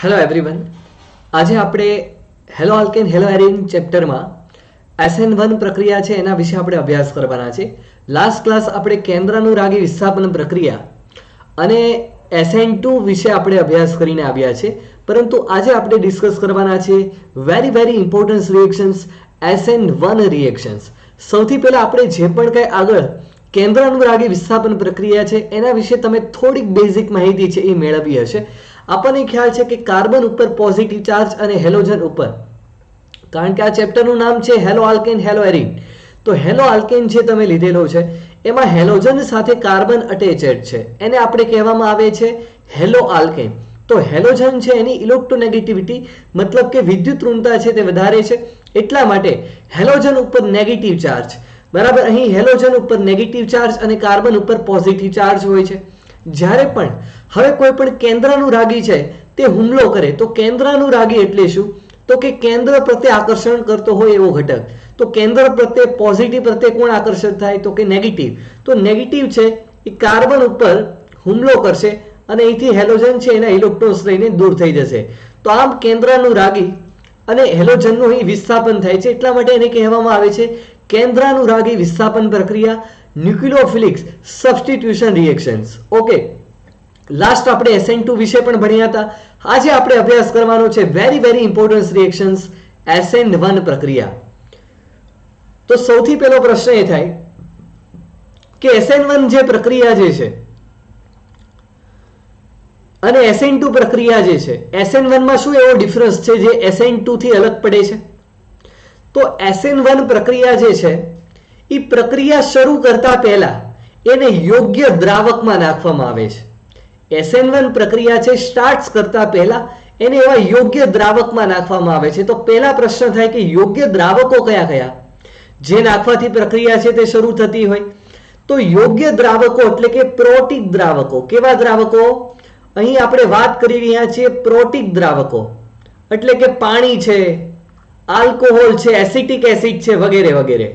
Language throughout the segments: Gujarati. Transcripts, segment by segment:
હેલો એવરીવન, આજે આપણે હેલો આલ્કેન હેલો એરિન ચેપ્ટરમાં SN1 પ્રક્રિયા છે એના વિશે આપણે અભ્યાસ કરવાના છે. લાસ્ટ ક્લાસ આપણે કેન્દ્રાનુરાગી વિસ્થાપન પ્રક્રિયા અને SN2 વિશે આપણે અભ્યાસ કરીને આવ્યા છે, પરંતુ આજે આપણે ડિસ્કસ કરવાના છે very important reactions, SN1 reactions. સૌથી પહેલા આપણે જે પણ કંઈ આગળ કેન્દ્રાનુરાગી વિસ્થાપન પ્રક્રિયા છે એના વિશે તમે થોડીક બેઝિક માહિતી છે એ મેળવી હશે. આપણને ખ્યાલ છે કે કાર્બન ઉપર પોઝિટિવ ચાર્જ અને હેલોજન ઉપર, કારણ કે આ ચેપ્ટરનું નામ છે હેલો આલ્કેન હેલો એરિન, તો હેલો આલ્કેન જે તમે લીધેલો છે એમાં હેલોજન સાથે કાર્બન અટેચેડ છે, એને આપણે કહેવામાં આવે છે હેલો આલ્કેન. તો હેલોજન છે એની ઇલેક્ટ્રોનેગેટિવિટી મતલબ કે વિદ્યુત ઋણતા છે તે વધારે છે, એટલા માટે હેલોજન ઉપર નેગેટિવ ચાર્જ, બરાબર. અહીં હેલોજન ઉપર નેગેટિવ ચાર્જ અને કાર્બન ઉપર પોઝિટિવ ચાર્જ હોય છે. જ્યારે પણ હવે કોઈ પણ કેન્દ્રાનુરાગી છે તે હુમલો કરે તો કેન્દ્રાનુરાગી એટલે શું, તો કે કેન્દ્ર પ્રત્યે આકર્ષણ કરતો હોય એવો ઘટક. તો કેન્દ્ર પ્રત્યે પોઝિટિવ પ્રત્યે કોણ આકર્ષિત થાય, તો કે નેગેટિવ. તો નેગેટિવ છે એ કાર્બન ઉપર હુમલો કરશે અને અહીંથી હેલોજન છે એના ઇલેક્ટ્રોન્સ લઈને દૂર થઈ જશે. તો આમ કેન્દ્રાનુરાગી અને હેલોજનનું અહીં વિસ્થાપન થાય છે, એટલા માટે એને કહેવામાં આવે છે કેન્દ્રાનુરાગી વિસ્થાપન પ્રક્રિયા, ન્યુક્લિયોફિલિક સબસ્ટિટ્યુશન રિએક્શન્સ. ઓકે, લાસ્ટ આપણે SN2 વિશે પણ ભણ્યા હતા. આજે આપણે અભ્યાસ કરવાનો છે વેરી ઇમ્પોર્ટન્ટ રિએક્શન્સ, SN1 પ્રક્રિયા. તો સૌથી પહેલો પ્રશ્ન એ થાય કે SN1 જે પ્રક્રિયા જે છે અને SN2 પ્રક્રિયા જે છે, SN1 માં શું એવો ડિફરન્સ છે જે SN2 થી અલગ પડે છે? તો SN1 પ્રક્રિયા જે છે એ પ્રક્રિયા શરૂ કરતા પહેલા એને યોગ્ય દ્રાવકમાં નાખવામાં આવે છે. SN1 પ્રક્રિયા છે સ્ટાર્ટ કરતા પહેલા એને એવા યોગ્ય દ્રાવકમાં નાખવામાં આવે છે. તો પહેલા પ્રશ્ન થાય કે યોગ્ય દ્રાવકો કયા કયા જે નાખવાથી પ્રક્રિયા છે તે શરૂ થતી હોય? તો યોગ્ય દ્રાવકો એટલે કે પ્રોટિક દ્રાવકો. કેવા દ્રાવકો? અહીં આપણે વાત કરી રહ્યા છીએ પ્રોટિક દ્રાવકો, એટલે કે પાણી છે, આલ્કોહોલ છે, એસિટિક એસિડ છે, વગેરે વગેરે.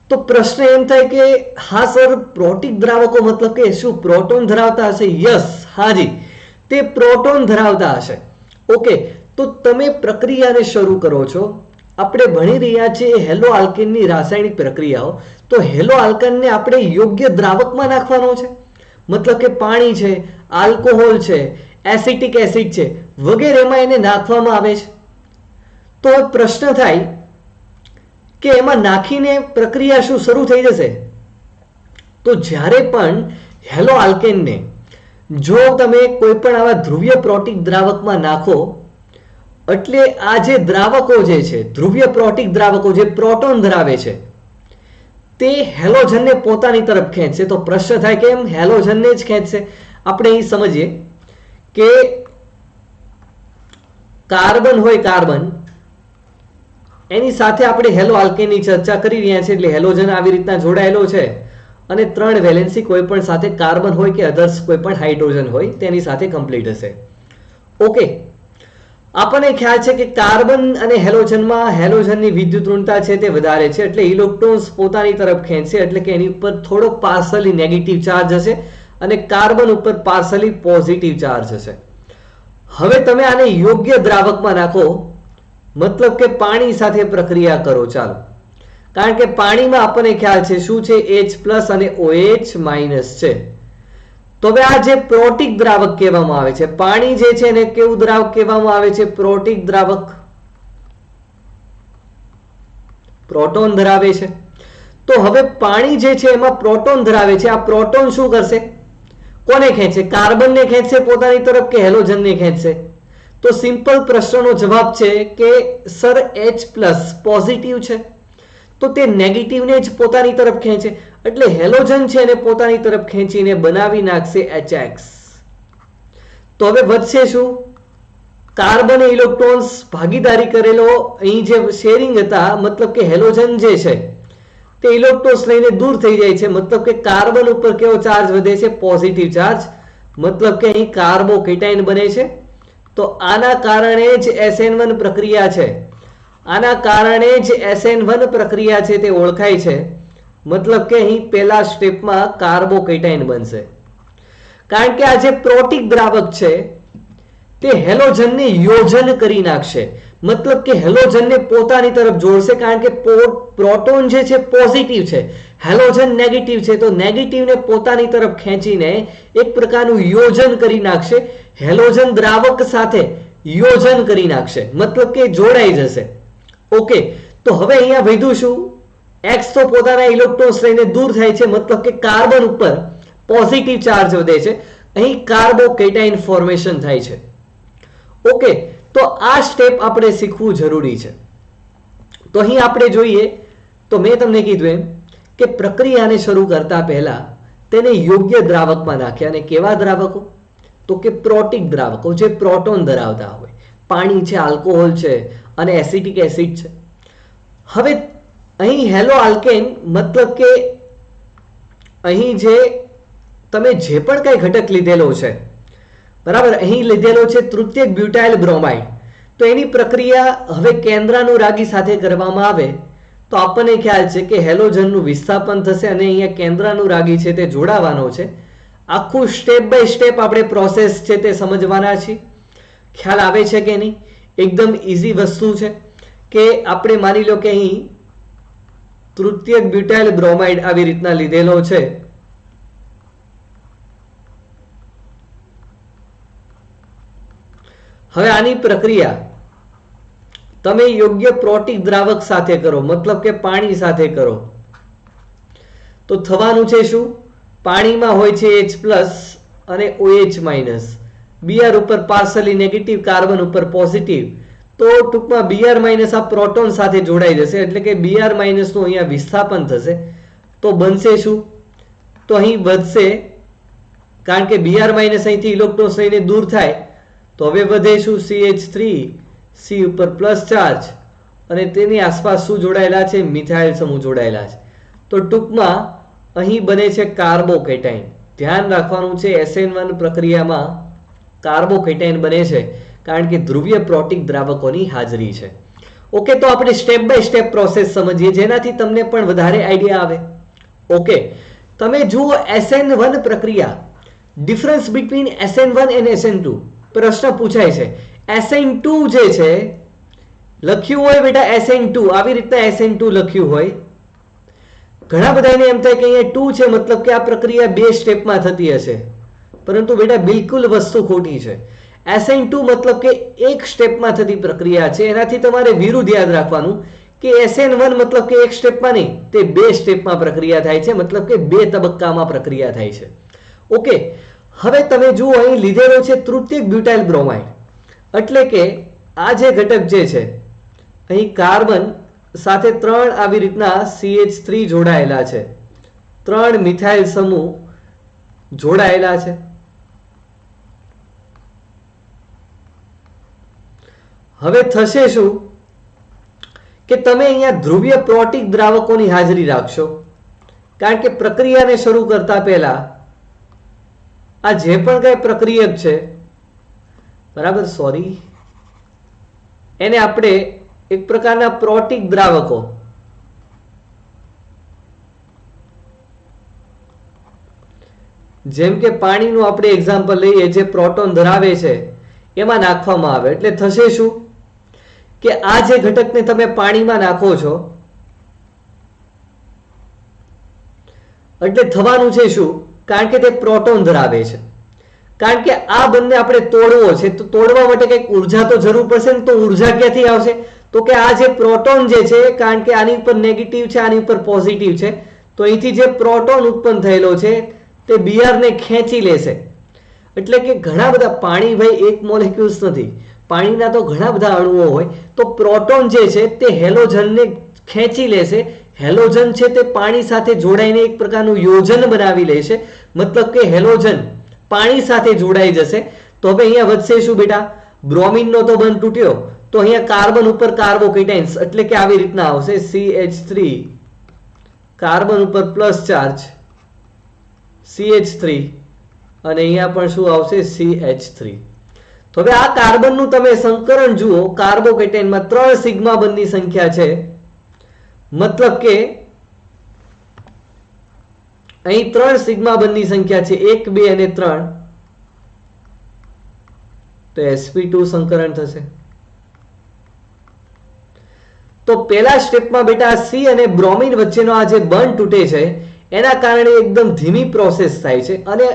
તો પ્રશ્ન એમ થાય કે હા સર, પ્રોટિક દ્રાવકો મતલબ કે શું પ્રોટોન ધરાવતા હશે? યસ, હાજી, તે પ્રોટોન ધરાવતા હશે. ઓકે, તો તમે પ્રક્રિયાને શરૂ કરો છો. આપણે ભણી રહ્યા છીએ હેલો આલ્કેનની રાસાયણિક પ્રક્રિયાઓ. તો હેલો આલ્કેનને આપણે યોગ્ય દ્રાવકમાં નાખવાનો છે, મતલબ કે પાણી છે, આલ્કોહોલ છે, એસિટિક એસિડ છે, વગેરેમાં એને નાખવામાં આવે છે. તો પ્રશ્ન થાય કે એમાં નાખીને પ્રક્રિયા શું શરૂ થઈ જશે? તો જ્યારે પણ હેલો આલ્કેનને જો તમે કોઈ પણ આવા ધ્રુવીય પ્રોટિક દ્રાવકમાં નાખો, એટલે આ જે દ્રાવકો જે છે, ધ્રુવીય પ્રોટિક દ્રાવકો જે પ્રોટોન ધરાવે છે, તે હેલોજનને પોતાની તરફ ખેંચશે. તો પ્રશ્ન થાય કે એમ હેલોજનને જ ખેંચશે? આપણે અહીં સમજીએ કે કાર્બન હોય, કાર્બન એની સાથે આપણે હેલો આલ્કેનની ચર્ચા કરી રહ્યા છીએ, એટલે હેલોજન આવી રીતના જોડાયેલો છે અને 3 વેલેન્સી કોઈ પણ સાથે કાર્બન હોય કે અધર્સ કોઈ પણ હાઇડ્રોજન હોય તેની સાથે કમ્પ્લીટ હશે. ઓકે, આપણને ખ્યાલ છે કે કાર્બન અને હેલોજનમાં હેલોજનની વિદ્યુત ઋણતા છે તે વધારે છે, એટલે ઇલેક્ટ્રોન્સ પોતાની તરફ ખેંચશે, એટલે કે એની ઉપર થોડો પાર્શલી નેગેટિવ ચાર્જ હશે અને કાર્બન ઉપર પાર્શલી પોઝિટિવ ચાર્જ હશે. હવે તમે આને યોગ્ય દ્રાવકમાં નાખો, મતલબ કે પાણી સાથે પ્રક્રિયા કરો. ચાલો, કારણ કે પાણીમાં આપણને ખ્યાલ છે શું છે, H+ અને OH- છે. તો હવે આ જે પ્રોટિક દ્રાવક કહેવામાં આવે છે, પાણી જે છે એને કેવું દ્રાવક કહેવામાં આવે છે? પ્રોટિક દ્રાવક. પ્રોટોન ધરાવે છે. તો હવે પાણી જે છે એમાં પ્રોટોન ધરાવે છે. આ પ્રોટોન શું કરશે? કોને ખેંચશે? કાર્બનને ખેંચશે પોતાની તરફ કે હેલોજનને ખેંચશે? તો સિમ્પલ પ્રશ્નનો જવાબ છે કે સર H+ પોઝિટિવ છે, તો તે નેગેટિવને જ પોતાની તરફ ખેંચે, એટલે હેલોજન છે એને પોતાની તરફ ખેંચીને બનાવી નાખશે HX. તો હવે વધશે શું? કાર્બન ઇલેક્ટ્રોન્સ ભાગીદારી કરેલો અહીં જે શેરિંગ હતા, મતલબ કે હેલોજન જે છે તે ઇલેક્ટ્રોન્સ લઈને દૂર થઈ જાય છે, મતલબ કે કાર્બન ઉપર કેવો ચાર્જ વધે છે? પોઝિટિવ ચાર્જ, મતલબ કે અહીં કાર્બોકેટાઇન બને છે. તો આના કારણે જ SN1 પ્રક્રિયા છે, આના કારણે જ SN1 પ્રક્રિયા છે તે ઓળખાય છે. મતલબ કે અહીં પહેલા સ્ટેપમાં કાર્બોકેટાઇન બનશે, કારણ કે આ જે પ્રોટિક દ્રાવક છે તે હેલોજનને યોજન કરી નાખશે, મતલબ કે હેલોજનને પોતાની તરફ જોડશે, કારણ કે પ્રોટોન જે છે પોઝિટિવ છે, હેલોજન નેગેટિવ છે, તો નેગેટિવને પોતાની તરફ ખેંચીને એક પ્રકારનું યોજન કરી નાખશે, હેલોજન દ્રાવક સાથે યોજન કરી નાખશે, મતલબ કે જોડાઈ જશે. ઓકે, તો હવે અહીંયા વધ્યું શું? X તો પોતાના ઇલેક્ટ્રોન્સ લઈને દૂર થાય છે, મતલબ કે કાર્બન ઉપર પોઝિટિવ ચાર્જ વધે છે, અહીં કાર્બોકેટાઇન ફોર્મેશન થાય છે. ઓકે, તો આ સ્ટેપ આપણે શીખવું જરૂરી છે. તો અહીં આપણે જોઈએ તો મેં તમને કીધું એમ કે પ્રક્રિયાને શરૂ કરતા પહેલા તેને યોગ્ય દ્રાવકમાં નાખ્યા, અને કેવા દ્રાવકો? તો કે પ્રોટિક દ્રાવકો, જે પ્રોટોન ધરાવતા હોય. પાણી છે, આલ્કોહોલ છે અને એસિટિક એસિડ છે. હવે અહીં હેલો આલ્કેન, મતલબ કે અહીં જે તમે જે પણ કઈ ઘટક લીધેલો છે, બરાબર, અહીં લીધેલો છે તૃતીયક બ્યુટાઇલ બ્રોમાઇડ, તો એની પ્રક્રિયા હવે કેન્દ્રાનુરાગી સાથે કરવામાં આવે તો આપણને ખ્યાલ છે કે હેલોજનનું વિસ્થાપન થશે અને અહીંયા કેન્દ્રાનુરાગી છે તે જોડાવાનો છે. આખું સ્ટેપ બાય સ્ટેપ આપણે પ્રોસેસ છે તે સમજવાના છીએ. ખ્યાલ આવે છે કે નહીં? એકદમ ઇઝી વસ્તુ છે કે આપણે માની લો કે અહીં તૃતીયક બ્યુટાઇલ બ્રોમાઇડ આવી રીતના લીધેલો છે. હવે આની પ્રક્રિયા તમે યોગ્ય પ્રોટિક દ્રાવક સાથે કરો, મતલબ કે પાણી સાથે કરો, તો થવાનું છે શું? પાણીમાં હોય છે H+ અને OH-, Br ઉપર પાર્શલી નેગેટિવ, કાર્બન ઉપર પોઝિટિવ, તો ટૂંકમાં Br- આ પ્રોટોન સાથે જોડાઈ જશે, એટલે કે Br- નું અહીંયા વિસ્થાપન થશે, તો બનશે શું? તો અહીં વધશે, કારણ કે Br- અહીંથી ઇલેક્ટ્રોન્સ લઈને દૂર થાય, તો હવે વધે શું? CH3, C ઉપર પ્લસ ચાર્જ, અને તેની આસપાસ શું જોડાયેલા છે? મિથાઇલ સમૂહ જોડાયેલા છે. તો ટૂંકમાં અહીં બને છે કાર્બોકેટાઇન. ધ્યાન રાખવાનું છે, SN1 પ્રક્રિયામાં કાર્બોકેટાઇન બને છે કારણ કે ધ્રુવીય પ્રોટિક દ્રાવકોની હાજરી છે. ઓકે, તો આપણે સ્ટેપ બાય સ્ટેપ પ્રોસેસ સમજીએ, જેનાથી તમને પણ વધારે આઈડિયા આવે. ઓકે, તમે જુઓ SN1 પ્રક્રિયા, ડિફરન્સ બિટવીન SN1 અને SN2 પ્રશ્ન પૂછાય છે. SN2 જે છે લખ્યું હોય બેટા SN2, આવી રીતના SN2 લખ્યું હોય. ઘણા બધાને એમ થાય કે અહીંયા 2 છે, મતલબ કે આ પ્રક્રિયા 2 સ્ટેપમાં થતી હશે, પરંતુ બેટા બિલકુલ વસ્તુ ખોટી છે. SN2 મતલબ કે એક સ્ટેપમાં થતી પ્રક્રિયા છે. એનાથી તમારે વિરુદ્ધ યાદ રાખવાનું કે SN1 મતલબ કે એક સ્ટેપમાં નહીં, તે 2 સ્ટેપમાં પ્રક્રિયા થાય છે, મતલબ કે 2 તબક્કામાં પ્રક્રિયા થાય છે. ઓકે, હવે તમે જુઓ અહીં લીધેલો છે તૃતીયક બ્યુટાઇલ બ્રોમાઇડ, એટલે કે આ જે ઘટક જે છે અહીં કાર્બન સાથે 3 આવી રીતના CH3 જોડાયેલા છે, 3 મિથાઇલ સમૂહ જોડાયેલા છે. હવે થશે શું કે તમે અહીંયા ધ્રુવીય પ્રોટિક દ્રાવકોની હાજરી રાખશો, કારણ કે પ્રક્રિયાને શરૂ કરતા પહેલા આ જે પણ કઈ પ્રક્રિયક છે, બરાબર, સોરી, એને આપણે એક પ્રકારના પ્રોટિક દ્રાવકો, જેમ કે પાણીનું આપણે એક્ઝામ્પલ લઈએ, જે પ્રોટોન ધરાવે છે એમાં નાખવામાં આવે, એટલે થશે શું કે આ જે ઘટકને તમે પાણીમાં નાખો છો, એટલે થવાનું છે શું? કારણ કે તે પ્રોટોન ધરાવે છે, કારણ કે આ બંને આપણે તોડવો છે, તો તોડવા માટે કંઈક ઉર્જા તો જરૂર પડશે ને. તો ઉર્જા ક્યાંથી આવશે? તો કે આ જે પ્રોટોન જે છે, કારણ કે આની ઉપર નેગેટિવ છે, આની ઉપર પોઝિટિવ છે, તો અહીંથી જે પ્રોટોન ઉત્પન્ન થયેલો છે તે Br ને ખેંચી લેશે. એટલે કે ઘણા બધા, પાણી ભાઈ એક મોલેક્યુલ્સ નથી, પાણીના તો ઘણા બધા અણુઓ હોય, તો પ્રોટોન જે છે તે હેલોજનને ખેંચી લેશે. હેલોજન છે તે પાણી સાથે જોડાઈને એક પ્રકારનું યોજન બનાવી લેશે, મતલબ કે હેલોજન પાણી સાથે જોડાઈ જશે. તો હવે અહીંયા વધશે શું બેટા? બ્રોમિનનો તો બંધ તૂટ્યો, તો અહીંયા કાર્બન ઉપર કાર્બોકેટાઇન્સ, એટલે કે આવી રીતના આવશે CH3, કાર્બન ઉપર પ્લસ ચાર્જ CH3, અને અહીંયા પણ શું આવશે? CH3. તો હવે આ કાર્બનનું તમે સંકરણ જુઓ, કાર્બોકેટાઇનમાં 3 સિગ્મા બંધની સંખ્યા છે, મતલબ કે અહીં 3 સિગ્મા બંધની સંખ્યા છે, 1, 2 અને 3. તો sp2 સંકરણ થશે. તો પહેલા સ્ટેપમાં બેટા સી અને બ્રોમિન વચ્ચેનો આ જે બંધ તૂટે છે એના કારણે એકદમ ધીમી પ્રોસેસ થાય છે. અને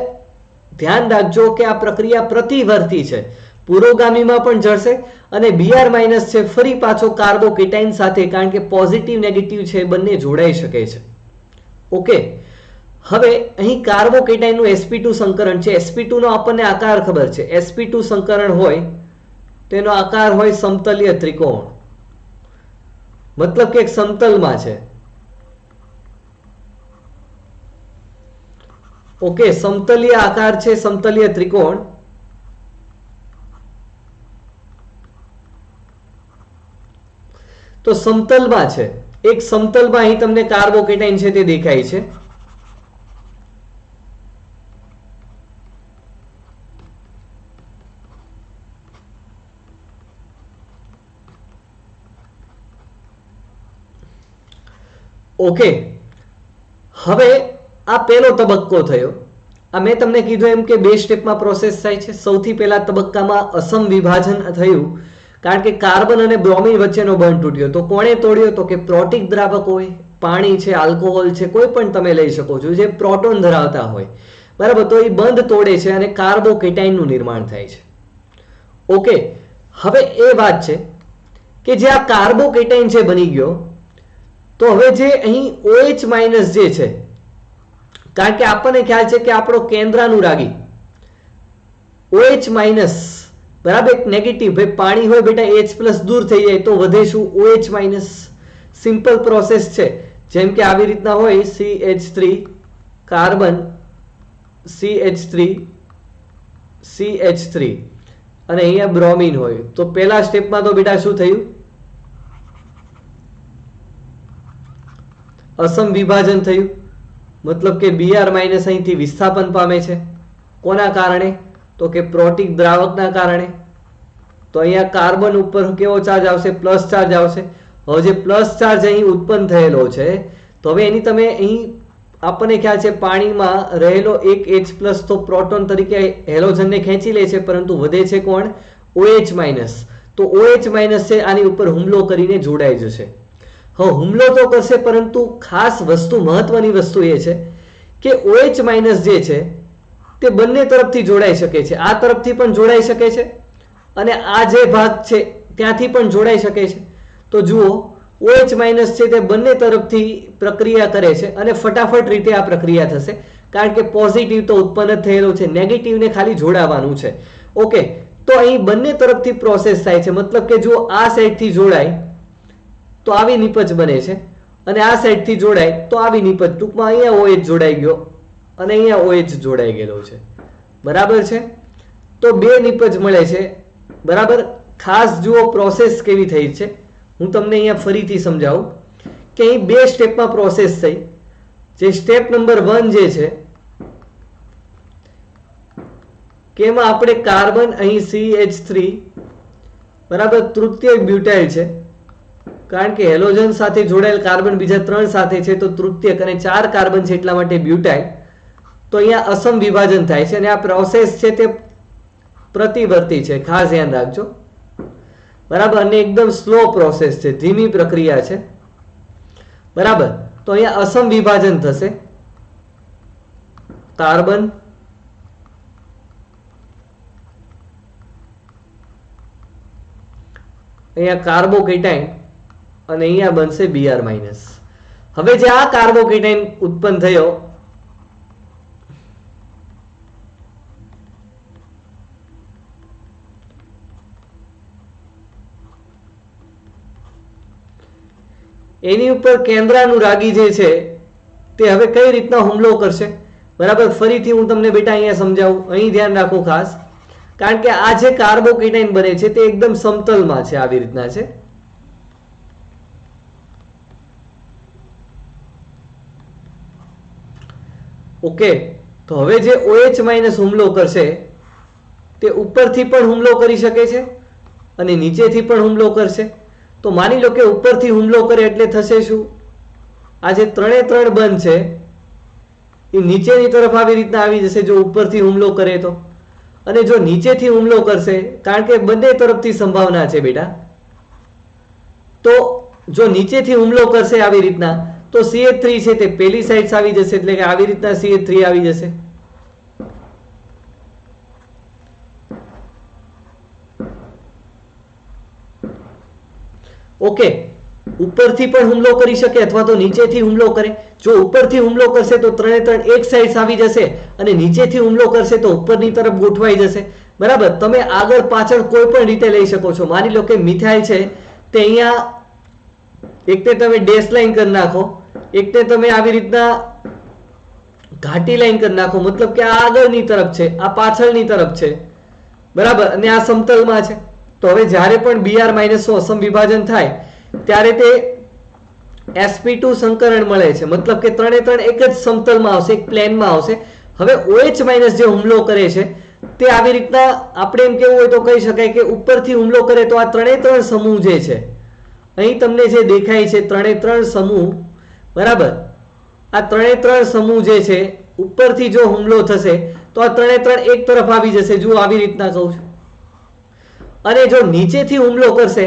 ધ્યાન રાખજો કે આ પ્રક્રિયા પ્રતિવર્તી છે, પુરોગામીમાં પણ જશે અને Br- છે ફરી પાછો કાર્બોકેટાઇન સાથે, કારણ કે પોઝિટિવ નેગેટિવ છે બંને જોડાઈ શકે છે. ઓકે, હવે અહીં કાર્બોકેટાઇનનું sp2 સંકરણ છે. sp2 નો આપણને આકાર ખબર છે. sp2 સંકરણ હોય તેનો આકાર હોય સમતલીય ત્રિકોણ, મતલબ કે એક સમતલમાં છે. ઓકે, સમતલીય આકાર છે, સમતલીય ત્રિકોણ. તો સમતલમાં છે, એક સમતલમાં અહીં તમને કાર્બોકેટાઇન છે તે દેખાય છે. ઓકે, હવે આ પહેલો તબક્કો થયો. આ મેં તમને કીધું એમ કે બે સ્ટેપમાં પ્રોસેસ થાય છે. સૌથી પહેલા તબક્કામાં અસમ વિભાજન થયું, કારણ કે કાર્બન અને બ્રોમિન વચ્ચેનો બંધ તૂટ્યો. તો કોણે તોડ્યો? તો કે પ્રોટિક દ્રાવક હોય, પાણી છે, આલ્કોહોલ છે, કોઈ પણ તમે લઈ શકો છો જે પ્રોટોન ધરાવતા હોય, બરાબર. તો એ બંધ તોડે છે અને કાર્બોકેટાઇનનું નિર્માણ થાય છે. ઓકે, હવે એ વાત છે કે જે આ કાર્બોકેટાઇન છે બની ગયો, તો હવે જે અહીં OH- જે છે, કારણ કે આપણને ખ્યાલ છે કે આપણો કેન્દ્રાનુરાગી OH-, બરાબર, એક નેગેટિવ, ભાઈ પાણી હોય બેટા H+ દૂર થઈ જાય તો વધે શું? OH-. સિમ્પલ પ્રોસેસ છે. જેમ કે આવી રીતના હોય CH3 કાર્બન, CH3 CH3 અને અહીંયા બ્રોમિન હોય. તો પહેલા સ્ટેપમાં તો બેટા શું થયું? અસમ વિભાજન થયું, મતલબ કે Br- અહીંથી વિસ્થાપન પામે છે. કોના કારણે? તો કે પ્રોટિક દ્રાવકના કારણે. તો અહીંયા કાર્બન ઉપર કેવો ચાર્જ આવશે? પ્લસ ચાર્જ આવશે. હવે જે પ્લસ ચાર્જ અહીં ઉત્પન્ન થયેલો છે, તો હવે એની તમે અહીં આપણને ખ્યાલ છે પાણીમાં રહેલો એક H+ તો પ્રોટોન તરીકે હેલોજનને ખેંચી લે છે, પરંતુ વધે છે કોણ? OH-. તો OH- છે આની ઉપર હુમલો કરીને જોડાઈ જશે. હવે હુમલો તો કરશે, પરંતુ ખાસ વસ્તુ, મહત્વની વસ્તુ એ છે કે OH- જે છે તે બંને તરફથી જોડાઈ શકે છે. આ તરફથી પણ જોડાઈ શકે છે અને આ જે ભાગ છે ત્યાંથી પણ જોડાઈ શકે છે. તો જુઓ, OH- છે તે બંને તરફથી પ્રક્રિયા કરે છે અને ફટાફટ રીતે આ પ્રક્રિયા થશે, કારણ કે પોઝિટિવ તો ઉત્પન્ન જ થયેલો છે, નેગેટિવને ખાલી જોડાવાનું છે. ઓકે, તો અહીં બંને તરફથી પ્રોસેસ થાય છે. મતલબ કે જો આ સાઈડથી જોડાય તો આવી નિપજ બને છે અને આ સાઈડથી જોડાય તો આવી નિપજ. ટૂંકમાં અહીંયા OH જોડાઈ ગયો અને અહીંયા OH જોડાઈ ગયેલો છે, બરાબર છે. તો બે નિપજ મળે છે, બરાબર. ખાસ જુઓ પ્રોસેસ કેવી થઈ છે, હું તમને અહીંયા ફરીથી સમજાવું કે અહીં બે સ્ટેપમાં પ્રોસેસ થઈ. જે સ્ટેપ નંબર 1 જે છે કે એમાં આપણે કાર્બન અહીં CH3, બરાબર, તૃતીય બ્યુટાઇલ છે, કારણ કે હેલોજન સાથે જોડાયેલ કાર્બન બીજા 3 સાથે છે, તો તૃતીયક, અને 4 કાર્બન છે એટલા માટે બ્યુટાઇલ. તો અહીંયા અસમ વિભાજન થાય છે અને આ પ્રોસેસ છે તે પ્રતિવર્તી છે, ખાસ ધ્યાન રાખજો, બરાબર. અને એકદમ સ્લો પ્રોસેસ છે, ધીમી પ્રક્રિયા છે, બરાબર. તો અહીંયા અસમ વિભાજન થશે. કાર્બન અહીંયા કાર્બોકેટાઇન અને અહીંયા બનશે Br-. હવે જે આ કાર્બોકેટાઇન ઉત્પન્ન થયો, એની ઉપર કેન્દ્રાનુરાગી જે છે તે હવે કઈ રીતના હુમલો કરશે, બરાબર. ફરીથી હું તમને બેટા અહીંયા સમજાવું, અહીં ધ્યાન રાખો ખાસ, કારણ કે આ જે કાર્બોકેટાઇન બને છે તે એકદમ સમતલમાં છે, આવી રીતના છે. ઓકે, તો હવે જે OH- હુમલો કરશે તે ઉપરથી પણ હુમલો કરી શકે છે અને નીચેથી પણ હુમલો કરશે. તો માની લો કે ઉપરથી હુમલો કરે એટલે થશે શું? આ જે 3 બંધ છે એ નીચેની તરફ આવી રીતના આવી જશે જો ઉપરથી હુમલો કરે તો. અને જો નીચેથી હુમલો કરશે, કારણ કે બંને તરફથી સંભાવના છે બેટા, તો જો નીચેથી હુમલો કરશે આવી રીતના, તો CH3 છે તે પેલી સાઈડ આવી જશે, એટલે કે આવી રીતના CH3 આવી જશે. ઓકે, ઉપરથી પણ હુમલો કરી શકે અથવા તો નીચેથી હુમલો કરે. જો ઉપરથી હુમલો કરશે તો ત્રણે ત્રણ એક સાઈડ આવી જશે, અને નીચેથી હુમલો કરશે તો ઉપરની તરફ ગોઠવાઈ જશે. બરાબર, તમે આગળ પાછળ કોઈ પણ રીતે લઈ શકો છો. માની લો કે મિથાઇલ છે તે અહીંયા એકને તમે ડેશ લાઈન કરી નાખો, એકને તમે આવી રીતના ઘાટી લાઈન કરી નાખો, મતલબ કે આ આગળની તરફ છે, આ પાછળની તરફ છે. બરાબર, અને આ સમતલમાં છે. તો હવે જ્યારે પણ Br- નું અસમ વિભાજન થાય ત્યારે તે sp2 સંકરણ મળે છે, મતલબ કે ત્રણે ત્રણ એક જ સમતલમાં આવશે, એક પ્લેનમાં આવશે. હવે OH- જે હુમલો કરે છે તે આવી રીતના આપણે એમ કેવું હોય તો કહી શકાય કે ઉપરથી હુમલો કરે તો આ ત્રણે ત્રણ સમૂહ જે છે, અહીં તમને જે દેખાય છે ત્રણે ત્રણ સમૂહ, બરાબર, આ ત્રણે ત્રણ સમૂહ જે છે ઉપરથી જો હુમલો થશે તો આ ત્રણે ત્રણ એક તરફ આવી જશે. જુઓ, આવી રીતના કહું છું. અને જો નીચેથી હુમલો કરશે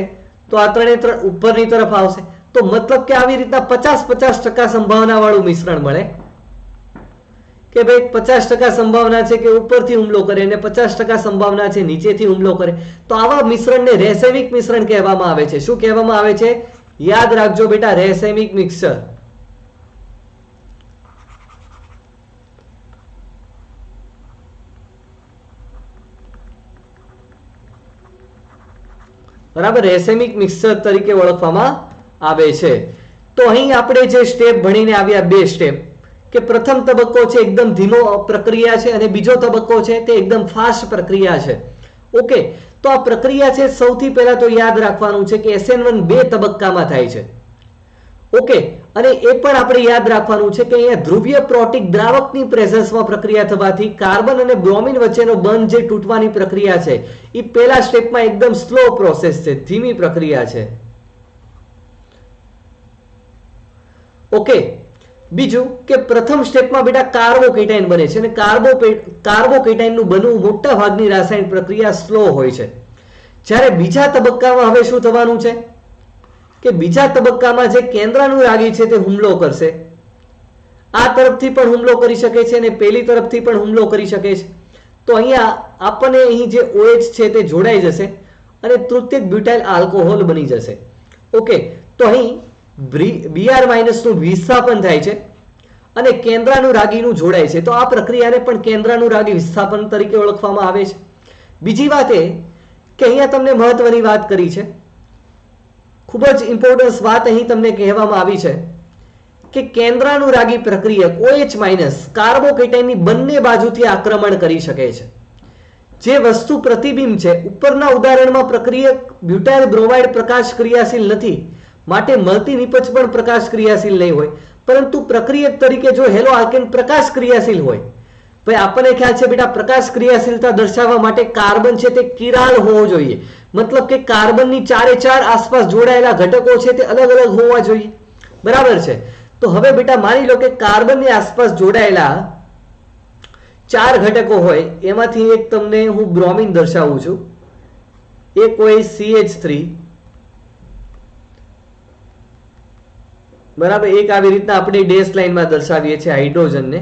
તો આ ત્રણે ત્રણ ઉપરની તરફ આવશે. તો મતલબ કે આવી રીતના 50-50% સંભાવના વાળું મિશ્રણ મળે, કે ભાઈ 50% સંભાવના છે કે ઉપરથી હુમલો કરે અને 50% સંભાવના છે નીચેથી હુમલો કરે. તો આવા મિશ્રણને રેસેમિક મિશ્રણ કહેવામાં આવે છે. શું કહેવામાં આવે છે? યાદ રાખજો બેટા, રેસેમિક મિક્સર. બરાબર, રેસેમિક મિક્સર તરીકે ઓળખવામાં આવે છે. તો અહીં આપણે જે સ્ટેપ ભણીને આવ્યા, બે સ્ટેપ, કે પ્રથમ તબક્કો છે એકદમ ધીમો પ્રક્રિયા છે અને બીજો તબક્કો છે તે એકદમ ફાસ્ટ પ્રક્રિયા છે. ઓકે, તો આ પ્રક્રિયા છે સૌથી પહેલા તો યાદ રાખવાનું છે કે SN1 બે તબક્કામાં થાય છે. ઓકે, અને એ પણ આપણે યાદ રાખવાનું છે કે અહીંયા ધ્રુવીય પ્રોટિક દ્રાવકની પ્રેઝન્સમાં પ્રક્રિયા થવાથી કાર્બન અને બ્રોમિન વચ્ચેનો બંધ જે તૂટવાની પ્રક્રિયા છે એ પહેલા સ્ટેપમાં એકદમ સ્લો પ્રોસેસ છે, ધીમી પ્રક્રિયા છે. ઓકે, બીજું કે પ્રથમ સ્ટેપમાં બેટા કાર્બોકેટાઇન બને છે, અને કાર્બોકેટાઇનનું બનવું મોટા ભાગની રાસાયણિક પ્રક્રિયા સ્લો હોય છે. જ્યારે બીજા તબક્કામાં હવે શું થવાનું છે કે બીજા તબક્કામાં જે કેન્દ્રાનુરાગી છે તે હુમલો કરશે. આ તરફથી પણ હુમલો કરી શકે છે અને પેલી તરફથી પણ હુમલો કરી શકે છે. તો અહીંયા આપણને અહીં જે OH છે તે જોડાઈ જશે અને તૃતીયક બ્યુટાઇલ આલ્કોહોલ બની જશે. ઓકે, તો અહીં Br- નું વિસ્થાપન થાય છે અને કેન્દ્રાનુરાગીનું જોડાય છે. તો આ પ્રક્રિયાને પણ કેન્દ્રાનુરાગી વિસ્થાપન તરીકે ઓળખવામાં આવે છે. બીજી વાત એ કે અહીંયા તમને મહત્વની વાત કરી છે, ખૂબ જ ઇમ્પોર્ટન્સ વાત અહીં તમને કહેવામાં આવી છે કે કેન્દ્રાનુરાગી પ્રક્રિયક OH- કાર્બોકેટાઇનની બંને બાજુથી આક્રમણ કરી શકે છે. જે વસ્તુ પ્રતિબિંબ છે, ઉપરના ઉદાહરણમાં પ્રક્રિયક બ્યુટાઇલ બ્રોમાઇડ પ્રકાશ ક્રિયાશીલ નથી, માટે મળતી નિપજ પણ પ્રકાશ ક્રિયાશીલ નહીં હોય. પરંતુ પ્રક્રિયક તરીકે જો હેલો આલ્કેન પ્રકાશ ક્રિયાશીલ હોય, ભાઈ આપણને ખ્યાલ છે બેટા, પ્રકાશ ક્રિયાશીલતા દર્શાવવા માટે કાર્બન છે તે કિરાલ હોવો જોઈએ, મતલબ કે કાર્બનની ચારે ચાર આસપાસ જોડાયેલા ઘટકો છે તે અલગ અલગ હોવા જોઈએ. બરાબર છે. તો હવે બેટા માની લો કે કાર્બનની આસપાસ જોડાયેલા ચાર ઘટકો હોય, એમાંથી એક તમને હું બ્રોમિન દર્શાવું છું, એક હોય CH3, બરાબર, એક આવી રીતના આપણે ડેશ લાઈનમાં દર્શાવીએ છીએ હાઇડ્રોજનને,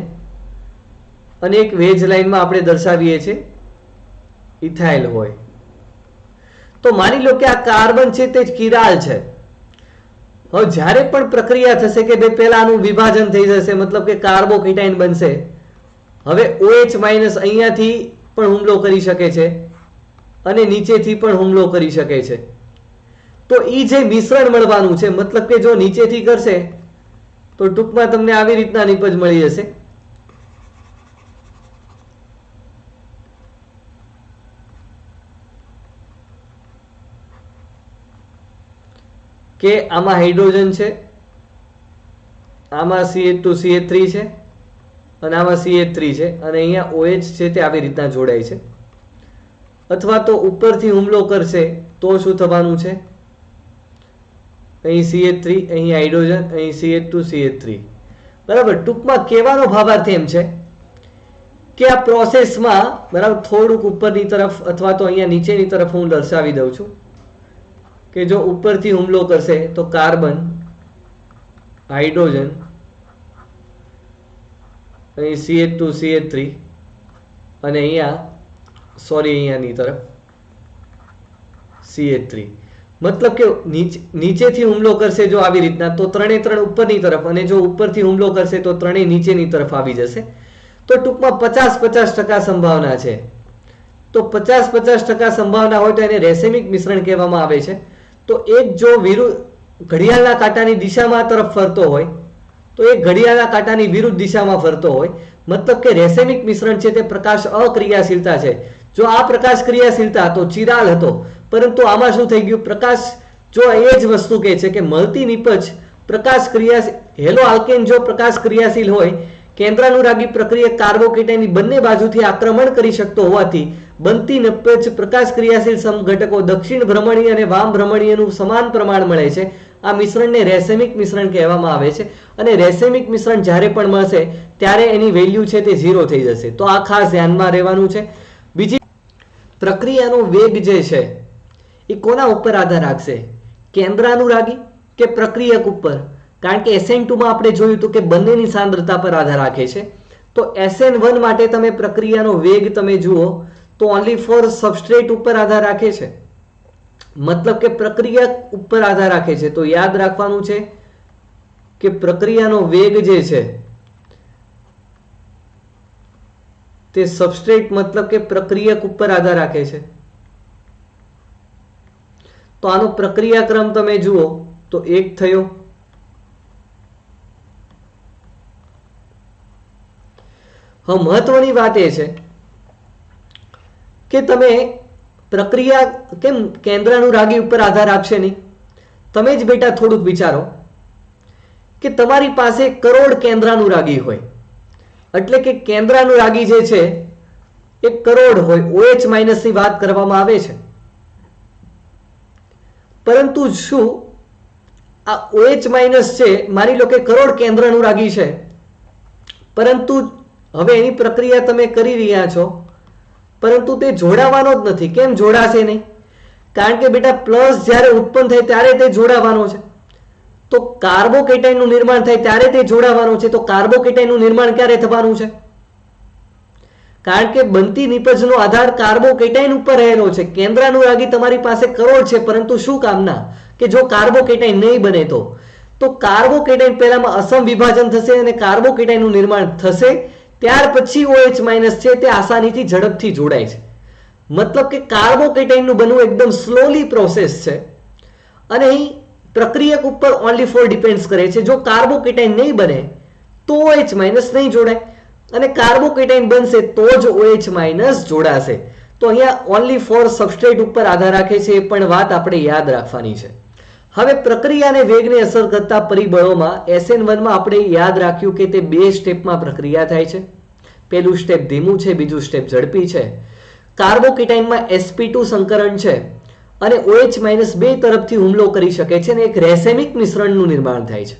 અને એક વેજ લાઈનમાં આપણે દર્શાવીએ છીએ ઇથાઇલ હોય. તો માની લો કે આ કાર્બન છે તે કિરાલ છે. હવે જ્યારે પણ પ્રક્રિયા થશે કે ભાઈ પહેલા આનું વિભાજન થઈ જશે, મતલબ કે કાર્બોકેટાઇન બનશે. હવે OH- અહીંયાથી પણ હુમલો કરી શકે છે અને નીચેથી પણ હુમલો કરી શકે છે. તો એ જે મિશ્રણ મળવાનું છે, મતલબ કે જો નીચેથી કરશે તો ટૂંકમાં તમને આવી રીતના નિપજ મળી જશે. કે આમાં હાઇડ્રોજન છે, આમાં CH2 CH3 છે અને આમાં CH3 છે, અને અહીંયા OH છે તે આવી રીતના જોડાય છે. અથવા તો ઉપરથી હુમલો કરશે તો શું થવાનું છે, અહીં CH3, અહીં હાઇડ્રોજન, અહીં CH2 CH3. બરાબર, ટૂંકમાં કહેવાનો ભાવાર્થ એમ છે કે આ પ્રોસેસમાં બરાબર થોડુંક ઉપરની તરફ અથવા તો અહીંયા નીચેની તરફ હું દર્શાવી દઉં છું કે જો ઉપરથી હુમલો કરશે તો કાર્બન, હાઇડ્રોજન, અહીં CH2 CH3 અને અહીંયાની તરફ CH3, મતલબ કે નીચેથી હુમલો કરશે જો આવી રીતના તો ત્રણે ત્રણ ઉપરની તરફ, અને જો ઉપરથી હુમલો કરશે તો ત્રણેય નીચેની તરફ આવી જશે. તો ટૂંકમાં 50-50% સંભાવના છે. તો 50-50% સંભાવના હોય તો એને રેસેમિક મિશ્રણ કહેવામાં આવે છે. તો એક જો ઘડિયાળના કાંટાની દિશામાં તરફ ફરતો હોય તો એક ઘડિયાળના કાંટાની વિરુદ્ધ દિશામાં ફરતો હોય, મતલબ કે રેસેમિક મિશ્રણ છે તે પ્રકાશ અક્રિયાશીલતા છે. જો આ પ્રકાશ ક્રિયાશીલતા તો ચિરાલ હતો, પરંતુ આમાં શું થઈ ગયું, પ્રકાશ જો એ જ વસ્તુ કહે છે કે મળતી નીપજ પ્રકાશ ક્રિયાશીલ, હેલો આલ્કેન જો પ્રકાશ ક્રિયાશીલ હોય, કેન્દ્રાનુરાગી પ્રક્રિયા કાર્બોકેટાઇનની બંને બાજુથી આક્રમણ કરી શકતો હોવાથી બનતી નીપજ પ્રકાશ ક્રિયાશીલ સમઘટકો દક્ષિણ ભ્રમણીય અને વામ ભ્રમણીયનું સમાન પ્રમાણ મળે છે. આ મિશ્રણને રેસેમિક મિશ્રણ કહેવામાં આવે છે. અને રેસેમિક મિશ્રણ જ્યારે પણ મળશે ત્યારે એની વેલ્યુ છે તે 0 થઈ જશે. તો આ ખાસ ધ્યાનમાં રહેવાનું છે. બીજી, પ્રક્રિયાનો વેગ જે છે એ કોના ઉપર આધાર રાખશે, કેન્દ્રાનુરાગી કે પ્રક્રિયક ઉપર? કારણ કે SN2 માં આપણે જોયું હતું કે બંનેની સાંદ્રતા પર આધાર રાખે છે. તો SN1 માટે તમે પ્રક્રિયાનો વેગ તમે જુઓ તો ઓનલી ફોર સબસ્ટ્રેટ ઉપર આધાર રાખે છે, મતલબ કે પ્રક્રિયક ઉપર આધાર રાખે છે. તો યાદ રાખવાનું છે કે પ્રક્રિયાનો વેગ જે છે તે સબસ્ટ્રેટ મતલબ કે પ્રક્રિયક ઉપર આધાર રાખે છે. તો આનો પ્રક્રિયાક્રમ તમે જુઓ તો 1 થયો. હવે મહત્વની વાત એ છે કે તમે પ્રક્રિયા કેમ કેન્દ્રાનુરાગી ઉપર આધાર રાખશે નહીં. તમે જ બેટા થોડુંક વિચારો કે તમારી પાસે કરોડ કેન્દ્રાનુરાગી હોય, એટલે કે કેન્દ્રાનુરાગી જે છે એ કરોડ હોય, OH માઇનસની વાત કરવામાં આવે છે. પરંતુ શું આ OH માઇનસ છે, માની લો કે કરોડ કેન્દ્રાનુરાગી છે, પરંતુ હવે એની પ્રક્રિયા તમે કરી રહ્યા છો, પરંતુ તે જોડાવાનો જ નથી. કેમ જોડાશે નહીં? કારણ કે બેટા પ્લસ જ્યારે ઉત્પન્ન થાય ત્યારે તે જોડાવાનો છે. તો કાર્બોકેટાઇનનું નિર્માણ થાય ત્યારે તે જોડાવાનો છે. તો કાર્બોકેટાઇનનું નિર્માણ ક્યારે થવાનું છે? કારણ કે બનતી નિપજનો આધાર કાર્બોકેટાઇન ઉપર રહેલો છે. કેન્દ્રાનુરાગી તમારી પાસે કરોડ છે, પરંતુ શું કામના? કે જો કાર્બોકેટાઇન નહીં બને તો કાર્બોકેટાઇન પહેલામાં અસમ વિભાજન થશે અને કાર્બોકેટાઇનનું નિર્માણ થશે, ત્યાર પછી OH માઇનસ છે તે આસાનીથી ઝડપથી જોડાય છે. મતલબ કે કાર્બોકેટાઇનનું બનવું એકદમ સ્લોલી પ્રોસેસ છે. અને અહીં પ્રક્રિયક ઉપર ઓનલી ફોર ડિપેન્ડ્સ કરે છે. જો કાર્બોકેટાઇન નહીં બને તો OH માઇનસ નહીં જોડાય, અને કાર્બોકેટાઇન બનશે તો જ OH માઇનસ જોડાશે. તો અહીંયા ઓનલી ફોર સબસ્ટ્રેટ ઉપર આધાર રાખે છે, એ પણ વાત આપણે યાદ રાખવાની છે. હવે પ્રક્રિયાને વેગને અસર કરતા પરિબળોમાં SN1 માં આપણે યાદ રાખ્યું કે તે 2 સ્ટેપમાં પ્રક્રિયા થાય છે. પહેલું સ્ટેપ ધીમું છે, બીજું સ્ટેપ ઝડપી છે. કાર્બોકેટાઇનમાં sp2 સંકરણ છે અને OH માઇનસ 2 તરફથી હુમલો કરી શકે છે અને એક રેસેમિક મિશ્રણનું નિર્માણ થાય છે.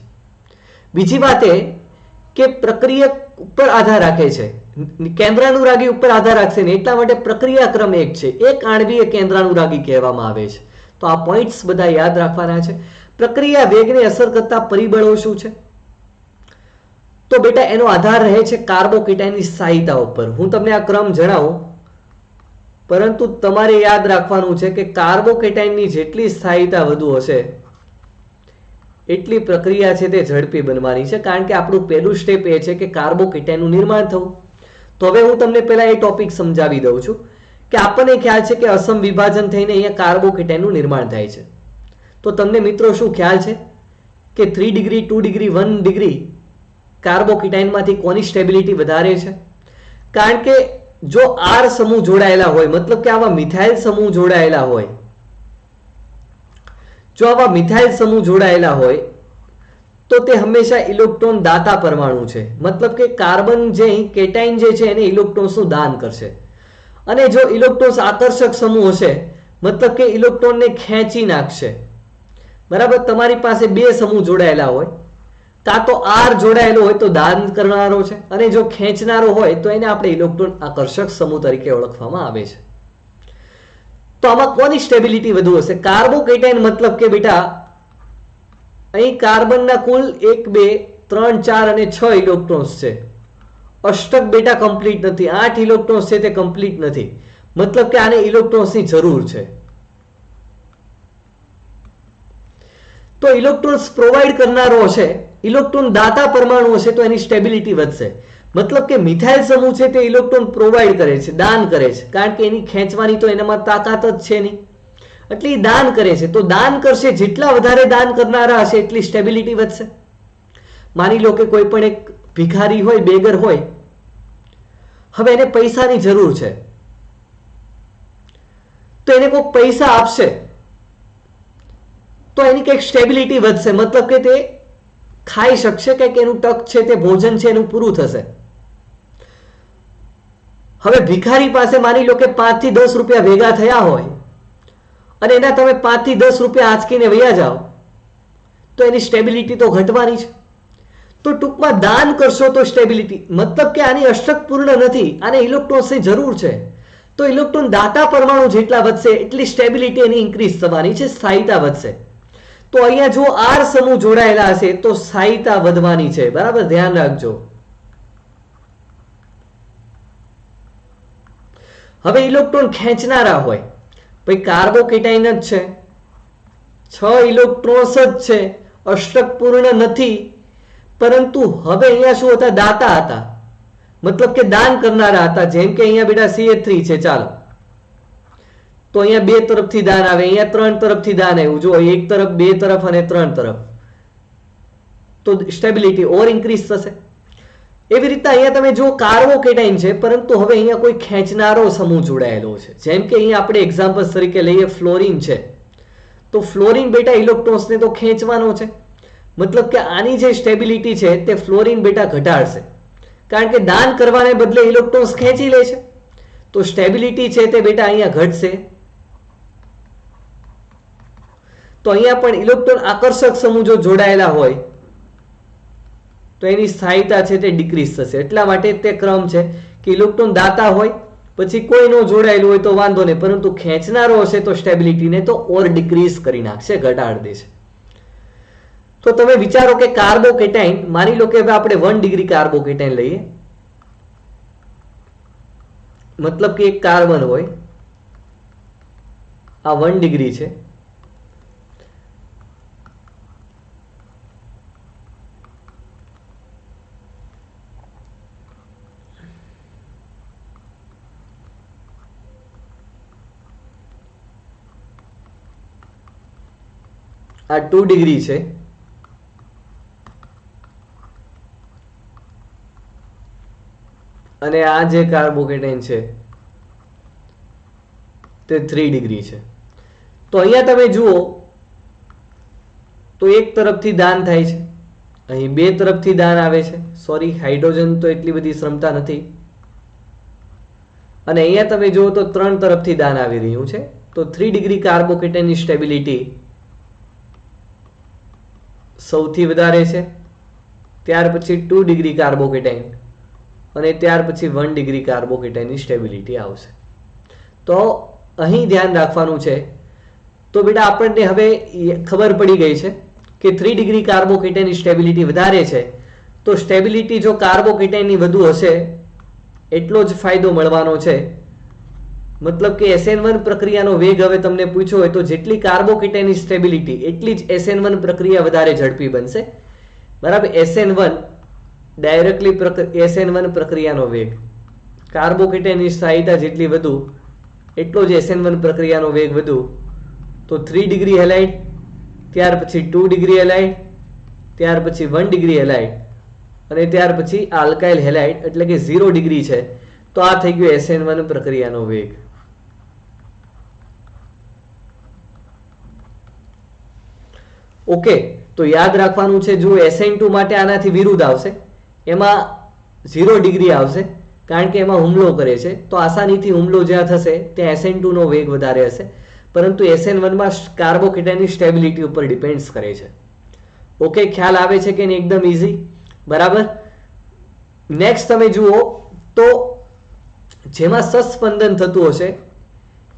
બીજી વાત એ કે પ્રક્રિયક ઉપર આધાર રાખે છે, કેન્દ્રાનુરાગી ઉપર આધાર રાખશે ને, એટલા માટે પ્રક્રિયાક્રમ એક છે. એક આણ્વીય કેન્દ્રાનુરાગી કહેવામાં આવે છે. તો આ પોઈન્ટ્સ બધા યાદ રાખવાના છે. પ્રક્રિયા વેગને અસર કરતા પરિબળો શું છે? તો બેટા એનો આધાર રહે છે કાર્બોકેટાઇનની સ્થાયીતા ઉપર. હું તમને આ ક્રમ જણાવું, પરંતુ તમારે યાદ રાખવાનું છે કે કાર્બોકેટાઇનની જેટલી સ્થાયીતા વધુ હશે એટલી પ્રક્રિયા છે તે ઝડપી બનવાની છે. કારણ કે આપણું પહેલું સ્ટેપ એ છે કે કાર્બોકેટાઇનનું નિર્માણ થવું. તો હવે હું તમને પહેલા એ ટોપિક સમજાવી દઉં છું કે આપણને ખ્યાલ છે કે અસમ વિભાજન થઈને અહીંયા કાર્બોકેટાઇનનું નિર્માણ થાય છે. તો તમને મિત્રો શું ખ્યાલ છે કે 3 ડિગ્રી, 2 ડિગ્રી, 1 ડિગ્રી કાર્બોકેટાઇનમાંથી કોની સ્ટેબિલિટી વધારે છે? કારણ કે જો R સમૂહ જોડાયેલા હોય, મતલબ કે આવા મિથાઇલ સમૂહ જોડાયેલા હોય, જો આવા મિથાઇલ સમૂહ જોડાયેલા હોય તો તે હંમેશા ઇલેક્ટ્રોન દાતા પરમાણુ છે. મતલબ કે કાર્બન જે કેટાઇન જે છે એને ઇલેક્ટ્રોન્સનું દાન કરશે. અને જો ઇલેક્ટ્રોન્સ આકર્ષક સમૂહ હશે, મતલબ કે ઇલેક્ટ્રોનને ખેંચી નાખશે. બરાબર, તમારી પાસે 2 સમૂહ જોડાયેલા હોય કાં તો આર જોડાયેલો હોય તો દાન કરનારો છે, અને જો ખેંચનારો હોય તો એને આપણે ઇલેક્ટ્રોન આકર્ષક સમૂહ તરીકે ઓળખવામાં આવે છે. તો આમાં કોની સ્ટેબિલિટી વધુ હશે? કાર્બોકેટાઇન, મતલબ કે બેટા અહીં કાર્બનના કુલ 1 2 3 4 અને 6 ઇલેક્ટ્રોન્સ છે. અષ્ટક બેટા કમ્પ્લીટ નથી, 8 ઇલેક્ટ્રોન્સ છે તે કમ્પ્લીટ નથી, મતલબ કે આને ઇલેક્ટ્રોન્સની જરૂર છે. તો ઇલેક્ટ્રોન્સ પ્રોવાઈડ કરનારો હશે, ઇલેક્ટ્રોન દાતા પરમાણુ હશે તો એની સ્ટેબિલિટી વધશે. મતલબ કે મિથાઇલ સમૂહ છે તે ઇલેક્ટ્રોન પ્રોવાઈડ કરે છે, દાન કરે છે, કારણ કે એની ખેંચવાની તો એનામાં તાકાત જ છે નહીં, એટલે એ દાન કરે છે. તો દાન કરશે, જેટલા વધારે દાન કરનારા હશે એટલી સ્ટેબિલિટી વધશે. માની લો કે કોઈ પણ એક ભિખારી હોય, બેગર હોય, હવે એને પૈસાની જરૂર છે, તો એને કોઈ પૈસા આપશે તો એની કંઈક સ્ટેબિલિટી વધશે, મતલબ કે તે ખાઈ શકશે, કંઈક એનું ટક છે તે ભોજન છે એનું પૂરું થશે. હવે ભિખારી પાસે માની લો કે 5 થી 10 રૂપિયા ભેગા થયા હોય અને એના તમે 5 થી 10 રૂપિયા આંચકીને વયા જાઓ તો એની સ્ટેબિલિટી તો ઘટવાની છે. તો ટૂંકમાં દાન કરશો તો સ્ટેબિલિટી, મતલબ કે આની અષ્ટક પૂર્ણ નથી, આને ઇલેક્ટ્રોન્સની જરૂર છે, તો ઇલેક્ટ્રોન દાતા પરમાણુ જેટલા વધશે એટલી સ્ટેબિલિટી એની ઇન્ક્રીઝ થવાની છે, સ્થાયીતા વધશે. તો અહીંયા જો આર સમૂહ જોડાયેલા હશે તો સ્થાયીતા વધવાની છે, બરાબર, ધ્યાન રાખજો. હવે ઇલેક્ટ્રોન ખેંચનારા હોય, ભાઈ કાર્બોકેટાઇન જ છે, 6 ઇલેક્ટ્રોન્સ જ છે, અષ્ટક પૂર્ણ નથી, પરંતુ હવે અહીંયા શું હતા? દાતા હતા, મતલબ કે દાન કરનારા હતા. જેમ કે અહીંયા બેટા CH3 છે, ચાલો તો અહીંયા 2 તરફથી દાન આવે, અહીંયા 3 તરફથી દાન આવ્યું, જો 1 તરફ, 2 તરફ અને 3 તરફ, તો સ્ટેબિલિટી ઓર ઇન્ક્રીઝ થશે. એવી રીતે અહીંયા તમે જો કાર્બોકેટાઇન છે, પરંતુ હવે અહીંયા કોઈ ખેંચનારો સમૂહ જોડાયેલો છે. જેમ કે અહીંયા આપણે એક્ઝામ્પલ તરીકે લઈએ ફ્લોરિન છે, તો ફ્લોરિન બેટા ઇલેક્ટ્રોન્સને તો ખેંચવાનો છે, મતલબ કે આની જે સ્ટેબિલિટી છે તે ફ્લોરિન બેટા ઘટાડશે, કારણ કે દાન કરવાને બદલે ઇલેક્ટ્રોન્સ ખેંચી લે છે, તો સ્ટેબિલિટી છે તે બેટા અહીંયા ઘટશે. તો અહીંયા પણ ઇલેક્ટ્રોન આકર્ષક સમૂહ જો જોડાયેલા હોય તો એની સ્થાયીતા છે તે ડિક્રીઝ થશે. એટલા માટે તે ક્રમ છે કે ઇલેક્ટ્રોન દાતા હોય પછી કોઈ નો જોડાયેલું હોય તો વાંધો નહીં, પરંતુ ખેંચનારો હશે તો સ્ટેબિલિટીને તો ઓર ડિક્રીઝ કરી નાખશે, ઘટાડી દેશે. તો તમે વિચારો કે કાર્બોકેટાઇન, માની લો કે હવે આપણે 1 ડિગ્રી કાર્બોકેટાઇન લઈએ, મતલબ કે એક કાર્બન હોય, આ 1 ડિગ્રી છે, આ 2 ડિગ્રી છે, અને આ જે કાર્બોકેટાઇન છે તે 3 ડિગ્રી છે. તો અહીંયા તમે જુઓ તો એક તરફથી દાન થાય છે, અહીં 2 તરફથી દાન આવે છે, સોરી હાઇડ્રોજન તો એટલી બધી ક્ષમતા નથી, અને અહીંયા તમે જુઓ તો 3 તરફથી દાન આવી રહ્યું છે. તો 3 ડિગ્રી કાર્બોકેટાઇનની સ્ટેબિલિટી સૌથી વધારે છે, ત્યાર પછી 2 ડિગ્રી કાર્બોકેટાઇન, અને ત્યાર પછી 1 ડિગ્રી કાર્બોકેટાઇનની સ્ટેબિલિટી આવશે. તો અહીં ધ્યાન રાખવાનું છે. તો બેટા આપણને હવે ખબર પડી ગઈ છે કે 3 ડિગ્રી કાર્બોકેટાઇનની સ્ટેબિલિટી વધારે છે, તો સ્ટેબિલિટી જો કાર્બોકેટાઇનની વધુ હશે એટલો જ ફાયદો મળવાનો છે. મતલબ કે SN1 પ્રક્રિયાનો વેગ હવે તમને પૂછ્યો હોય તો જેટલી કાર્બોકેટાઇનની સ્ટેબિલિટી એટલી જ SN1 પ્રક્રિયા વધારે ઝડપી બનશે, બરાબર. SN1 ડાયરેક્ટલી SN1 પ્રક્રિયાનો વેગ, કાર્બોકેટાઇનની સ્થાયીતા જેટલી વધુ એટલો જ SN1 પ્રક્રિયાનો વેગ વધુ. તો 3 ડિગ્રી હેલાઇડ, ત્યાર પછી 2 ડિગ્રી હેલાઇડ, ત્યાર પછી 1 ડિગ્રી હેલાઇડ, અને ત્યાર પછી આલ્કાઇલ હેલાઇડ, એટલે કે 0 ડિગ્રી છે. તો આ થઈ ગયો SN1 પ્રક્રિયાનો વેગ. ઓકે, તો યાદ રાખવાનું છે, જો SN2 માટે આનાથી વિરુદ્ધ આવશે, એમાં 0 ડિગ્રી આવશે, કારણ કે એમાં હુમલો કરે છે, તો આસાનીથી હુમલો જ્યાં થશે ત્યાં SN2 નો વેગ વધારે હશે, પરંતુ SN1 માં કાર્બોકેટાઇનની સ્ટેબિલિટી ઉપર ડિપેન્ડ્સ કરે છે. ઓકે, ખ્યાલ આવે છે કે નહીં? એકદમ ઈઝી, બરાબર. નેક્સ્ટ તમે જુઓ તો જેમાં સસ્પંદન થતું હશે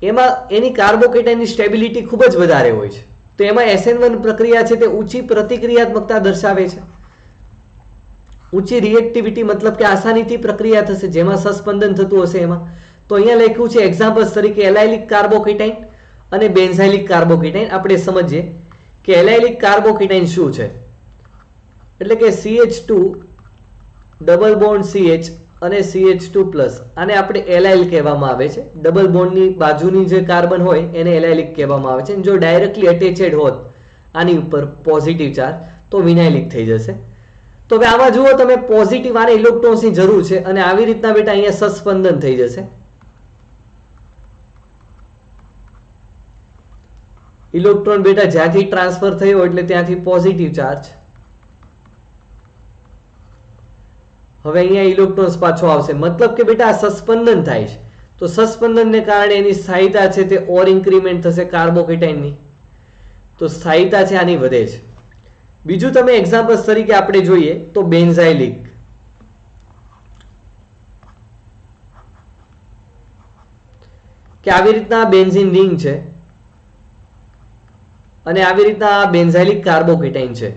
એમાં એની કાર્બોકેટાઇનની સ્ટેબિલિટી ખૂબ જ વધારે હોય છે. તો એમાં SN1 પ્રક્રિયા છે તે ઊંચી પ્રતિક્રિયાત્મકતા દર્શાવે છે, ઊંચી રિએક્ટિવિટી, મતલબ કે આસાનીથી પ્રક્રિયા થશે જેમાં સસ્પંદન થતું હશે એમાં. તો અહીંયા લખ્યું છે એક્ઝામ્પલ્સ તરીકે એલાયલિક કાર્બોકેટાઇન અને બેન્ઝાઇલિક કાર્બોકેટાઇન. આપણે સમજીએ કે એલાયલિક કાર્બોકેટાઇન શું છે. એટલે કે CH2 ડબલ બોન્ડ CH અને CH2+, આને આપણે એલાઇલ કહેવામાં આવે છે. ડબલ બોન્ડની બાજુની જે કાર્બન હોય એને એલાયલિક કહેવામાં આવે છે. જો ડાયરેક્ટલી અટેચેડ હોત આની ઉપર પોઝિટિવ ચાર્જ તો વિનાઇલિક થઈ જશે. તો હવે આમાં જુઓ તમે, પોઝિટિવ આને ઇલેક્ટ્રોન્સની જરૂર છે અને આવી રીતના બેટા અહીંયા સસ્પંદન થઈ જશે. ઇલેક્ટ્રોન બેટા જ્યાંથી ટ્રાન્સફર થયો એટલે ત્યાંથી પોઝિટિવ ચાર્જ. હવે અહીંયા ઇલેક્ટ્રોન્સ પાછો આવશે, મતલબ કે બેટા આ સસ્પંદન થાય છે. તો સસ્પંદનને કારણે એની સ્થાયીતા છે તે ઓર ઇન્ક્રીમેન્ટ થશે કાર્બોકેટાઇનની. તો સ્થાયીતા છે આની વધે છે. બીજું તમે એક્ઝામ્પલ્સ તરીકે આપણે જોઈએ તો બેન્ઝાઇલિક. કે આવી રીતના બેન્ઝીન રિંગ છે અને આવી રીતના આ બેન્ઝાઇલિક કાર્બોકેટાઇન છે.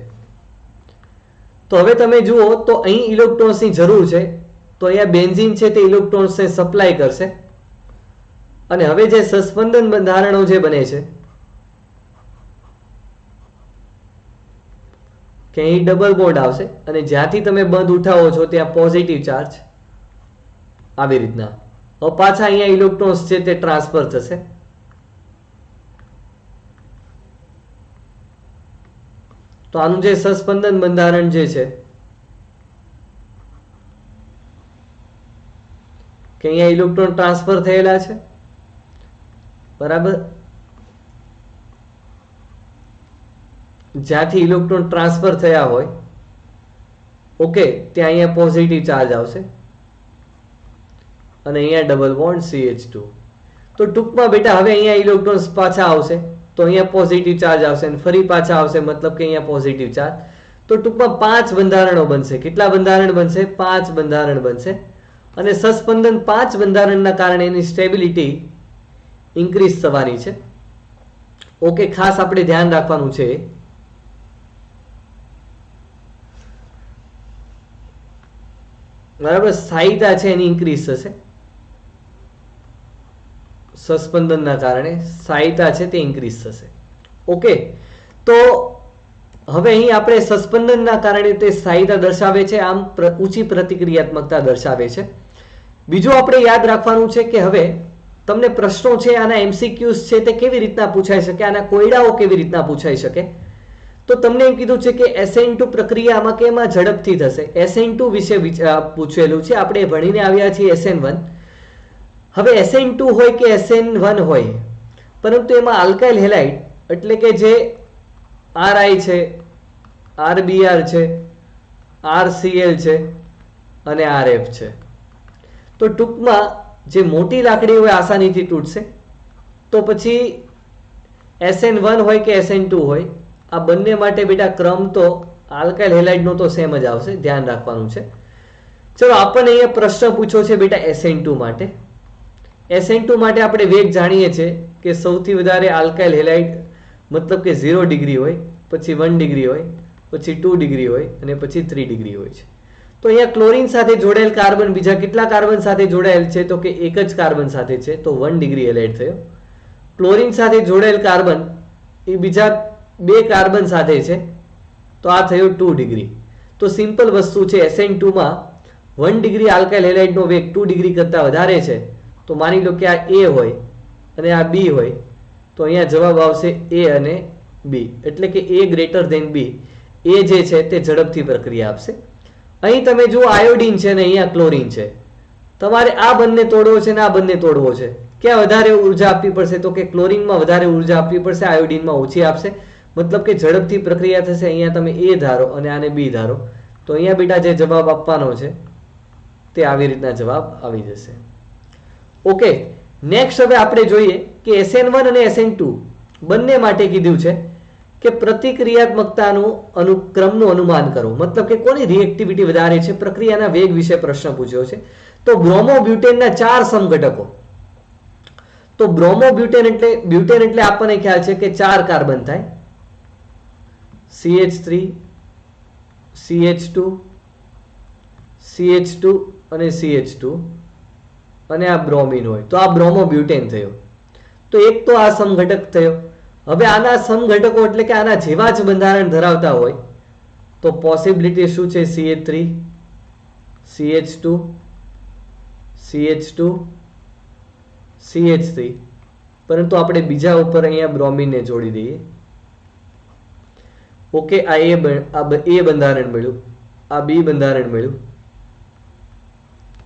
તો હવે તમે જુઓ તો અહીં ઇલેક્ટ્રોન્સની જરૂર છે, તો અહીંયા બેન્ઝીન છે તે ઇલેક્ટ્રોન્સને સપ્લાય કરશે અને હવે જે સસ્પંદન બંધારણો જે બને છે કે અહીં ડબલ બોન્ડ આવશે અને જ્યાંથી તમે બંધ ઉઠાવો છો ત્યાં પોઝિટિવ ચાર્જ આવી રીતના. હવે પાછા અહીંયા ઇલેક્ટ્રોન્સ છે તે ટ્રાન્સફર થશે. તો આનું જે સસ્પંદન બંધારણ જે છે કે અહીંયા ઇલેક્ટ્રોન ટ્રાન્સફર થયેલા છે, બરાબર. જ્યાંથી ઇલેક્ટ્રોન ટ્રાન્સફર થયા હોય ઓકે ત્યાં અહીંયા પોઝિટિવ ચાર્જ આવશે અને અહીંયા ડબલ બોન્ડ CH2. તો ટૂંકમાં બેટા હવે અહીંયા ઇલેક્ટ્રોન્સ પાછા આવશે તો અહીંયા પોઝિટિવ ચાર્જ આવશે અને ફરી પાછા આવશે, મતલબ કે અહીંયા પોઝિટિવ ચાર્જ. તો ટૂંકમાં 5 બંધારણો બનશે. કેટલા બંધારણ બનશે? 5 બંધારણ બનશે. અને સસ્પંદન 5 બંધારણના કારણે એની સ્ટેબિલિટી ઇન્ક્રીઝ થવાની છે. ઓકે, ખાસ આપણે ધ્યાન રાખવાનું છે. બરાબર, સ્થાયીતા છે એની ઇન્ક્રીઝ થશે સસ્પંદનના કારણે, સ્થાયીતા છે તે ઇન્ક્રીઝ થશે. ઓકે, તો હવે અહીં આપણે સસ્પંદનના કારણે તે સ્થાયીતા દર્શાવે છે, આમ ઊંચી પ્રતિક્રિયાત્મકતા દર્શાવે છે. બીજું આપણે યાદ રાખવાનું છે કે હવે તમને પ્રશ્નો છે આના MCQs છે તે કેવી રીતના પૂછાઈ શકે, આના કોયડાઓ કેવી રીતના પૂછાઈ શકે. તો તમને એમ કીધું છે કે SN2 પ્રક્રિયામાં કેમાં ઝડપથી થશે. SN2 વિશે પૂછેલું છે, આપણે ભણીને આવ્યા છીએ SN1. હવે SN2 હોય કે SN1 હોય, પરંતુ એમાં આલ્કાઇલ હેલાઇડ એટલે કે જે RI છે, RBr છે, RCl છે અને RF છે. તો ટૂંકમાં જે મોટી લાકડી હોય આસાનીથી તૂટશે. તો પછી SN1 હોય કે SN2 હોય, આ બંને માટે બેટા ક્રમ તો આલ્કાઇલ હેલાઇડનો તો સેમ જ આવશે, ધ્યાન રાખવાનું છે. ચલો, આપણને અહીંયા પ્રશ્ન પૂછ્યો છે બેટા SN2 માટે. SN2 માટે આપણે વેગ જાણીએ છીએ કે સૌથી વધારે આલ્કાઇલ હેલાઇડ મતલબ કે 0 ડિગ્રી હોય, પછી 1 ડિગ્રી હોય, પછી 2 ડિગ્રી હોય અને પછી 3 ડિગ્રી હોય છે. તો અહીંયા ક્લોરીન સાથે જોડાયેલ કાર્બન બીજા કેટલા કાર્બન સાથે જોડાયેલ છે? તો કે એક જ કાર્બન સાથે છે, તો 1 ડિગ્રી હેલાઇડ થયો. ક્લોરીન સાથે જોડાયેલ કાર્બન એ બીજા 2 કાર્બન સાથે છે, તો આ થયો 2 ડિગ્રી. તો સિમ્પલ વસ્તુ છે, SN2 માં 1 ડિગ્રી આલ્કાઇલ હેલાઇડનો વેગ 2 ડિગ્રી કરતા વધારે છે. તો માની લો કે આ A હોય અને આ B હોય, તો અહીંયા જવાબ આવશે A અને B, એટલે કે A greater than B. A જે છે તે ઝડપથી પ્રક્રિયા આપશે. અહીં તમે જુઓ આયોડિન છે અને અહીંયા ક્લોરીન છે. તમારે આ બંને તોડવો છે ને આ બંને તોડવો છે. ક્યાં વધારે ઉર્જા આપવી પડશે? તો કે ક્લોરીનમાં વધારે ઉર્જા આપવી પડશે, આયોડિનમાં ઓછી આપશે. મતલબ કે ઝડપથી પ્રક્રિયા થશે. અહીંયા તમે A ધારો અને આને B ધારો, તો અહીંયા બેટા જે જવાબ આપવાનો છે તે આવી રીતના જવાબ આવી જશે. ઓકે, નેક્સ્ટ હવે આપણે જોઈએ કે SN1 અને SN2 બંને માટે કીધું છે કે પ્રતિક્રિયાત્મકતાનું અનુક્રમનું અનુમાન કરો, મતલબ કે કોની રિએક્ટિવિટી વધારે છે, પ્રક્રિયાના વેગ વિશે પ્રશ્ન પૂછ્યો છે. તો બ્રોમોબ્યુટેનના 4 સમઘટકો. તો બ્રોમોબ્યુટેન એટલે આપણને ખ્યાલ છે કે 4 કાર્બન થાય, CH3, CH2, CH2 અને CH2, અને આ બ્રોમિન હોય તો આ બ્રોમોબ્યુટેન થયો. તો એક તો આ સમઘટક થયો. હવે આના સમઘટકો એટલે કે આના જેવા જ બંધારણ ધરાવતા હોય તો પોસિબિલિટી શું છે? CH3, CH2, CH2, CH3, પરંતુ આપણે બીજા ઉપર અહીંયા બ્રોમિનને જોડી દઈએ. ઓકે, આ એ બંધારણ મળ્યું, આ બી બંધારણ મળ્યું.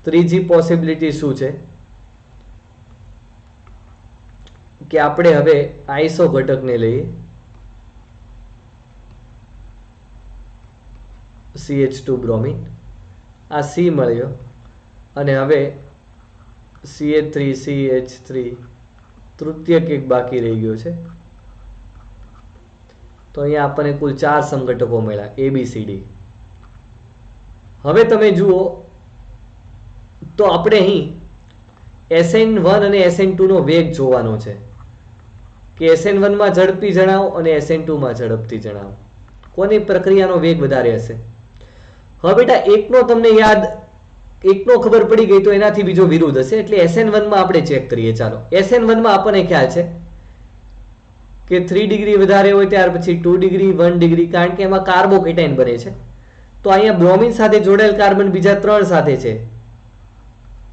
ત્રીજી પોસિબિલિટી શું છે કે આપણે હવે આઈસો ઘટકને લઈએ, CH2 બ્રોમિન, આ C મળ્યો, અને હવે CH3, CH3, તૃતીયક એક બાકી રહી ગયો છે. તો અહીંયા આપણને કુલ 4 સમઘટકો મળ્યા, ABCD. હવે તમે જુઓ તો આપણે અહીં SN1 અને SN2 નો વેગ જોવાનો છે કે SN1 માં ઝડપી જણાવો અને SN2 માં ઝડપથી જણાવો, કોની પ્રક્રિયાનો વેગ વધારે હશે. હવે બેટા એકનો તમને યાદ, એકનો ખબર પડી ગઈ તો એનાથી બીજો વિરુદ્ધ હશે, એટલે SN1 માં આપણે ચેક કરીએ. ચાલો, SN1 માં આપણને ખ્યાલ છે કે 3 ડિગ્રી વધારે હોય ત્યાર પછી 2 ડિગ્રી, 1 ડિગ્રી, કારણ કે એમાં કાર્બોકેટાઇન બને છે. તો અહીંયા બ્રોમિન સાથે જોડાયેલ કાર્બન બીજા 3 સાથે છે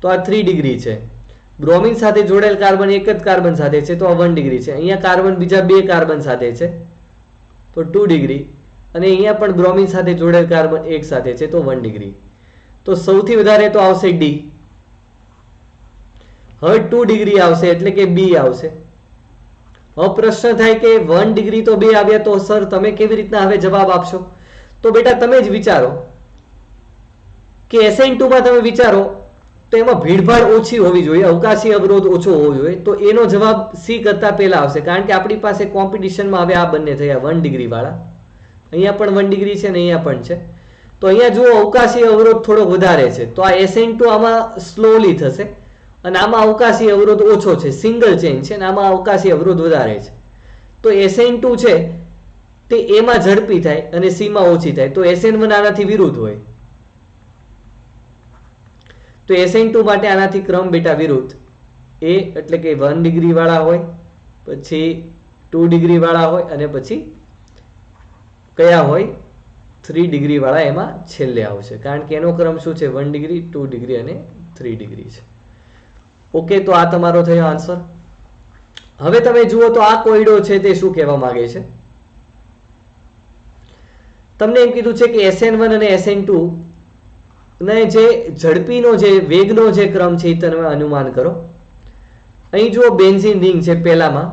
તો આ 3 ડિગ્રી છે. બ્રોમિન સાથે જોડાયેલ કાર્બન એક જ કાર્બન સાથે છે તો આ 1 ડિગ્રી છે. અહીંયા કાર્બન બીજા 2 કાર્બન સાથે છે તો 2 ડિગ્રી, અને અહીંયા પણ બ્રોમિન સાથે જોડાયેલ કાર્બન એક સાથે છે તો 1 ડિગ્રી. તો સૌથી વધારે તો આવશે ડી. હવે 2 ડિગ્રી આવશે એટલે કે બી આવશે. હવે પ્રશ્ન થાય કે 1 ડિગ્રી તો 2 આવ્યા, તો સર તમે કેવી રીતના હવે જવાબ આપશો? તો બેટા તમે જ વિચારો કે SN2 માં તમે વિચારો તો એમાં ભીડભાડ ઓછી હોવી જોઈએ, અવકાશી અવરોધ ઓછો હોવો જોઈએ. તો એનો જવાબ સી કરતા પહેલા આવશે, કારણ કે આપણી પાસે કોમ્પિટિશનમાં હવે આ બંને થયા 1 ડિગ્રી વાળા. અહીંયા પણ 1 ડિગ્રી છે ને અહીંયા પણ છે. તો અહીંયા જુઓ અવકાશી અવરોધ થોડો વધારે છે તો આ SN2 આમાં સ્લોલી થશે, અને આમાં અવકાશી અવરોધ ઓછો છે, સિંગલ ચેન છે, અને આમાં અવકાશી અવરોધ વધારે છે. તો SN2 છે તે એમાં ઝડપી થાય અને સી માં ઓછી થાય. તો SN1 આનાથી વિરુદ્ધ હોય. તો SN2 માટે આનાથી ક્રમ બેટા વિરુદ્ધ. એ એટલે કે 1 ડિગ્રી વાળા હોય, પછી 2 ડિગ્રી વાળા હોય, અને પછી કયા હોય 3 ડિગ્રી વાળા એમાં છેલ્લે આવશે, કારણ કે એનો ક્રમ શું છે? 1 ડિગ્રી, 2 ડિગ્રી અને 3 ડિગ્રી છે. ઓકે, તો આ તમારો થયો આન્સર. હવે તમે જુઓ તો આ કોયડો છે તે શું કહેવા માંગે છે? તમને એમ કીધું છે કે SN1 અને SN2 ને જે ઝડપીનો જે વેગનો જે ક્રમ છે એ તમે અનુમાન કરો. અહીં જુઓ બેન્ઝીન રિંગ છે પહેલામાં,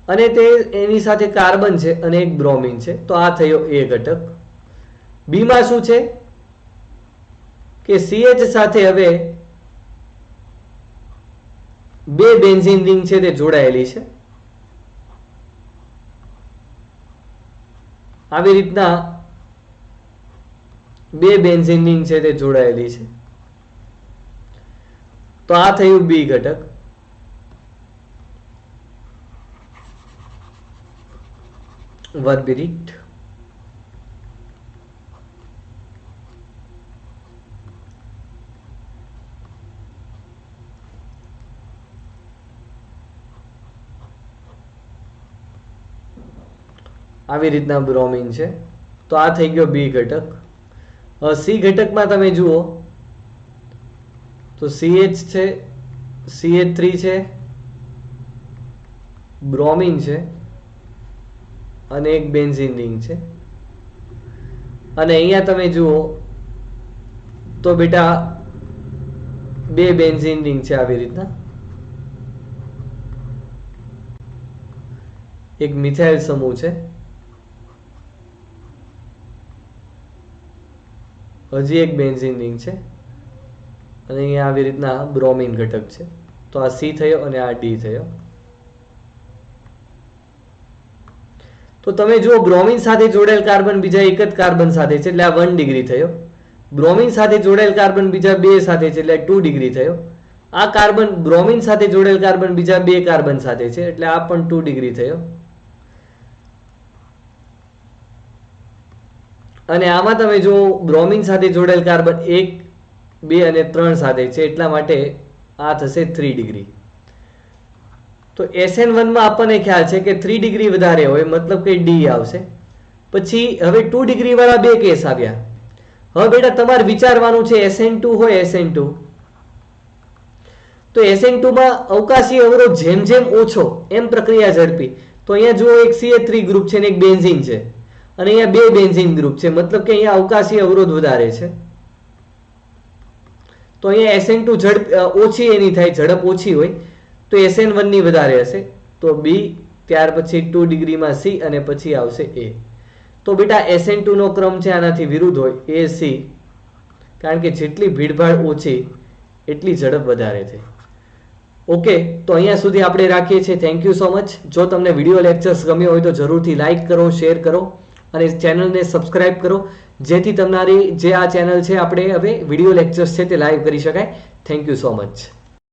અને તે એની સાથે કાર્બન છે અને એક બ્રોમિન છે, તો આ થયો એ ઘટક. બી માં શું છે કે CH સાથે હવે 2 બેન્ઝીન રિંગ છે તે જોડાયેલી છે. આવી રીતના 2 બેન્ઝીન રિંગ છે તે જોડાયેલી છે, તો આ થયું બી ઘટક. વર્બિરિટ. આવી રીતના બ્રોમિન છે, તો આ થઈ ગયો બી ઘટક. સી ઘટકમાં તમે જુઓ તો CH છે, CH3 છે, બ્રોમિન છે, અને એક બેન્ઝીન રિંગ છે. અને અહીંયા તમે જુઓ તો બેટા 2 બેન્ઝીન રિંગ છે આવી રીતના, એક મિથાઇલ સમૂહ છે, હજી એક બેન્ઝીન રિંગ છે, અને અહીંયા આવી રીતના બ્રોમિન ઘટક છે. તો આ સી થયો અને આ ડી થયો. તો તમે જુઓ બ્રોમિન સાથે જોડાયેલ કાર્બન બીજા એક જ કાર્બન સાથે છે એટલે આ 1 ડિગ્રી થયો. બ્રોમિન સાથે જોડાયેલ કાર્બન બીજા 2 સાથે છે એટલે 2 ડિગ્રી થયો. આ કાર્બન બ્રોમિન સાથે જોડાયેલ કાર્બન બીજા 2 કાર્બન સાથે છે એટલે આ પણ 2 ડિગ્રી થયો. અને આમાં તમે જો બ્રોમિન સાથે જોડાયેલ કાર્બન 1, 2 અને 3 સાથે છે એટલા માટે આ થશે 3 ડિગ્રી. તો SN1 માં આપણને ખ્યાલ છે કે 3 ડિગ્રી વધારે હોય મતલબ કે ડી આવશે. પછી હવે 2 ડિગ્રી વાળા બે કેસ આવ્યા. હવે બેટા તમારે વિચારવાનું છે SN2 હોય SN2 તો SN2 માં અવકાશી અવરોધ જેમ જેમ ઓછો એમ પ્રક્રિયા ઝડપી. તો અહીંયા જુઓ એક CH3 ગ્રુપ છે ને એક બેન્ઝીન છે અને અહીંયા બે બેન્ઝીન ગ્રુપ છે મતલબ કે અહીંયા અવકાશી અવરોધ વધારે છે. તો અહીંયા SN2 ઓછી એની થાય, ઝડપ ઓછી હોય તો SN1 ની વધારે હશે. તો B, ત્યાર પછી 2 ડિગ્રીમાં C અને પછી આવશે A. તો બેટા SN2 નો ક્રમ છે આનાથી વિરુદ્ધ હોય AC, કારણ કે જેટલી ભીડભાડ ઓછી એટલી ઝડપ વધારે છે. ઓકે, તો અહીંયા સુધી આપણે રાખીએ છીએ. Thank you so much. જો તમને વિડીયો લેક્ચર્સ ગમ્યો હોય તો જરૂરથી લાઇક કરો, શેર કરો અને ચેનલને સબસ્ક્રાઇબ કરો જેથી તમારી જે આ ચેનલ છે આપણે હવે વિડીયો લેક્ચર્સ છે તે લાઈવ કરી શકાય. Thank you so much.